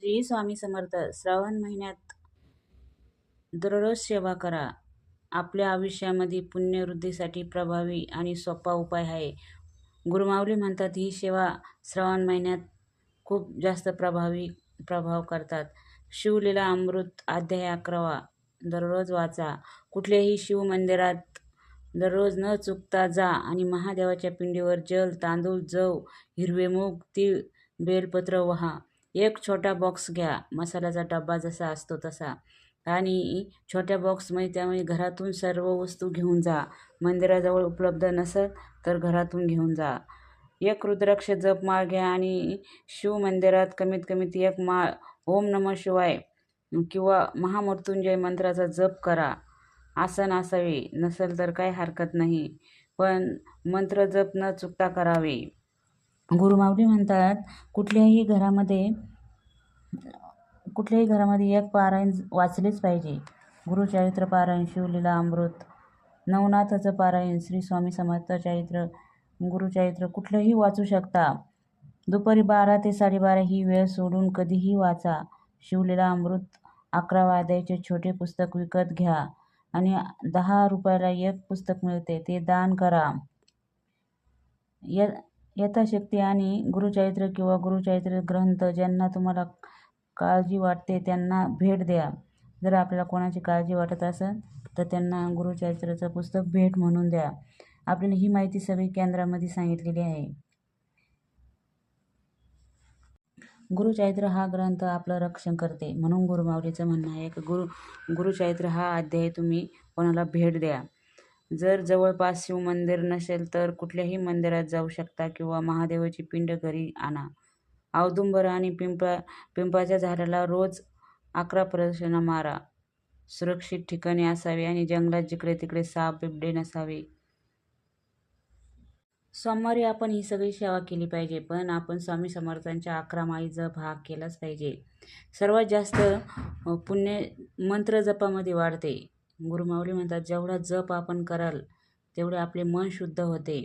श्री स्वामी समर्थ. श्रावण महिन्यात दररोज सेवा करा. आपल्या आयुष्यामध्ये पुण्यवृद्धीसाठी प्रभावी आणि सोपा उपाय आहे. गुरुमाऊली म्हणतात ही सेवा श्रावण महिन्यात खूप जास्त प्रभाव करतात. शिवलीला अमृत अध्याय 11 दररोज वाचा. कुठल्याही शिव मंदिरात दररोज न चुकता जा आणि महादेवाच्या पिंडीवर जल, तांदूळ, जव, हिरवे मूग, तीळ, बेलपत्र वहा. एक छोटा बॉक्स घ्या, मसाल्याचा डब्बा जसा असतो तसा, आणि छोट्या बॉक्समध्ये त्यामध्ये घरातून सर्व वस्तू घेऊन जा. मंदिराजवळ उपलब्ध नसेल तर घरातून घेऊन जा. एक रुद्राक्ष जप माळ घ्या आणि शिव मंदिरात कमीत कमी एक माळ ओम नमः शिवाय किंवा महामृत्युंजय मंत्राचा जप करा. आसन असावे, नसेल तर काही हरकत नाही, पण मंत्र जप न चुकता करावे. गुरुमाऊली म्हणतात कुठल्याही घरामध्ये एक पारायण वाचलेच पाहिजे. गुरुचरित्र पारायण, शिवलीला अमृत, नवनाथाचं पारायण, श्री स्वामी समर्थ चरित्र, गुरुचरित्र कुठलंही वाचू शकता. दुपारी 12 ते 12:30 ही वेळ सोडून कधीही वाचा. शिवलीला अमृत 11व्या अध्यायाचे छोटे पुस्तक विकत घ्या आणि 10 रुपयाला एक पुस्तक मिळते, ते दान करा यथाशक्ती. आणि गुरुचरित्र किंवा गुरुचरित्र ग्रंथ ज्यांना तुम्हाला काळजी वाटते त्यांना भेट द्या. जर आपल्याला कोणाची काळजी वाटत असेल तर त्यांना गुरुचरित्राचं पुस्तक भेट म्हणून द्या. आपल्याला ही माहिती सगळी केंद्रामध्ये सांगितलेली आहे. गुरुचरित्र हा ग्रंथ आपलं रक्षण करते, म्हणून गुरुमाऊलीचं म्हणणं आहे की गुरुचरित्र हा अध्याय तुम्ही कोणाला भेट द्या. जर जवळपास शिव मंदिर नसेल तर कुठल्याही मंदिरात जाऊ शकता किंवा महादेवाची पिंड घरी आणा. औदुंबर आणि पिंपळाच्या झाडाला रोज 11 प्रदक्षिणा मारा. सुरक्षित ठिकाणी असावे आणि जंगलात जिकडे तिकडे साप बिबटे नसावे. सोमवारी आपण ही सगळी सेवा केली पाहिजे, पण आपण स्वामी समर्थांच्या 11 माळी जप हा केलाच पाहिजे. सर्वात जास्त पुण्य मंत्र जपामध्ये वाढते. गुरुमाऊली म्हणतात जेवढा जप आपण कराल तेवढे आपले मन शुद्ध होते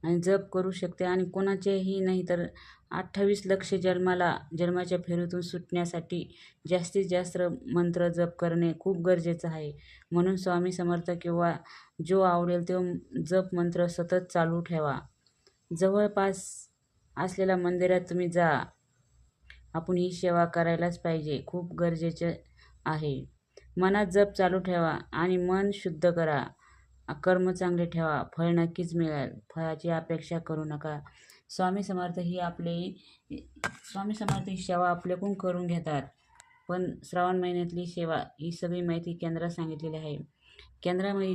आणि जप करू शकते. आणि कोणाचेही नाही तर 28 लक्ष जन्माच्या फेरीतून सुटण्यासाठी जास्तीत जास्त मंत्र जप करणे खूप गरजेचं आहे. म्हणून स्वामी समर्थ किंवा जो आवडेल तो जप मंत्र सतत चालू ठेवा. जवळपास असलेल्या मंदिरात तुम्ही जा. आपण ही सेवा करायलाच पाहिजे, खूप गरजेचे आहे. मनात जप चालू ठेवा आणि मन शुद्ध करा. कर्म चांगले ठेवा, फळ नक्कीच मिळेल. फळाची अपेक्षा करू नका. स्वामी समर्थ ही सेवा आपल्याकडून करून घेतात. पण श्रावण महिन्यातली सेवा ही सगळी माहिती केंद्रात सांगितलेली आहे. केंद्रामध्ये